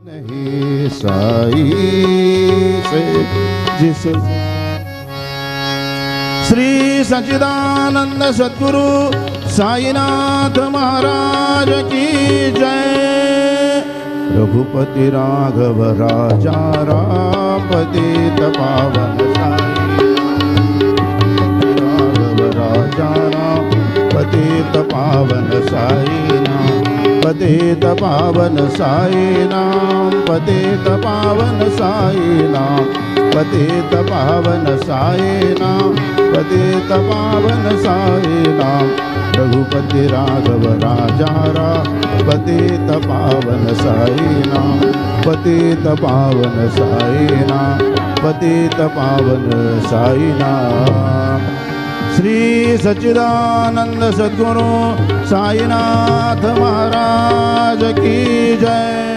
नहीं साई से जिस श्री सच्चिदानंद सद्गुरु साईनाथ महाराज की जय। रघुपति राघव राजा पतित पावन साई राघव राजा पतित पावन साई नाम पतित पावन साई नाम पतित पावन साई नाम पतित पावन साई नाम पतित पावन साई नाम। रघुपति राघव राजा पतित पावन साई नाम पतित पावन साई नाम पतित पावन साई नाम। श्री सच्चिदानंद सद्गुरु साईनाथ महाराज की जय।